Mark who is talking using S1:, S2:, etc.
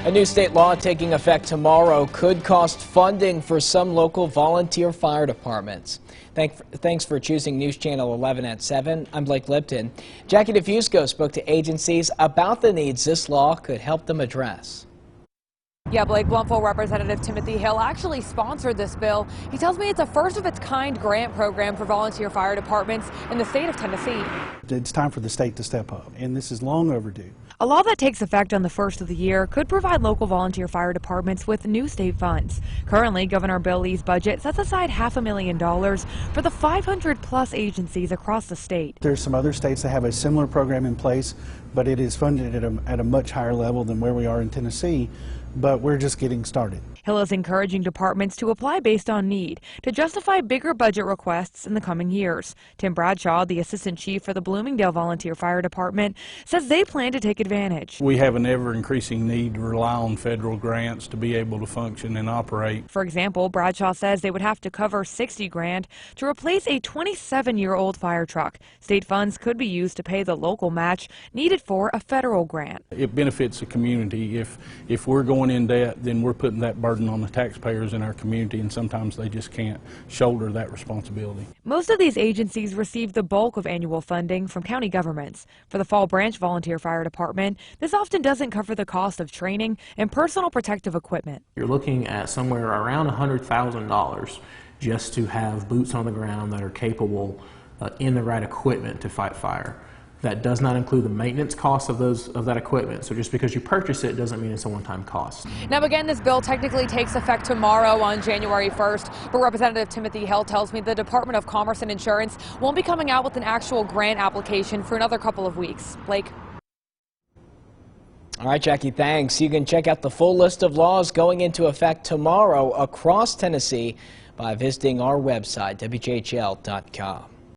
S1: A new state law taking effect tomorrow could cost funding for some local volunteer fire departments. Thanks for choosing News Channel 11 at 7. I'm Blake Lipton. Jackie DeFusco spoke to agencies about the needs this law could help them address.
S2: Yeah, Blake, Blountville Representative Timothy Hill actually sponsored this bill. He tells me it's a first-of-its-kind grant program for volunteer fire departments in the state of Tennessee.
S3: It's time for the state to step up, and this is long overdue.
S2: A law that takes effect on the first of the year could provide local volunteer fire departments with new state funds. Currently, Governor Bill Lee's budget sets aside $500,000 for the 500-plus agencies across the state.
S3: There's some other states that have a similar program in place, but it is funded at a much higher level than where we are in Tennessee. But we're just getting started.
S2: Hill is encouraging departments to apply based on need to justify bigger budget requests in the coming years. Tim Bradshaw, the assistant chief for the Bloomingdale Volunteer Fire Department, says they plan to take advantage.
S4: We have an ever-increasing need to rely on federal grants to be able to function and operate.
S2: For example, Bradshaw says they would have to cover $60 grand to replace a 27-year-old fire truck. State funds could be used to pay the local match needed for a federal grant.
S4: It benefits the community. If we're going in debt, then we're putting that burden on the taxpayers in our community, and sometimes they just can't shoulder that responsibility.
S2: Most of these agencies receive the bulk of annual funding from county governments. For the Fall Branch Volunteer Fire Department, this often doesn't cover the cost of training and personal protective equipment.
S5: You're looking at somewhere around $100,000 just to have boots on the ground that are capable in the right equipment to fight fire. That does not include the maintenance costs of that equipment. So just because you purchase it doesn't mean it's a one-time cost.
S2: Now again, this bill technically takes effect tomorrow on January 1st, but Representative Timothy Hill tells me the Department of Commerce and Insurance won't be coming out with an actual grant application for another couple of weeks. Blake?
S1: All right, Jackie, thanks. You can check out the full list of laws going into effect tomorrow across Tennessee by visiting our website, WJHL.com.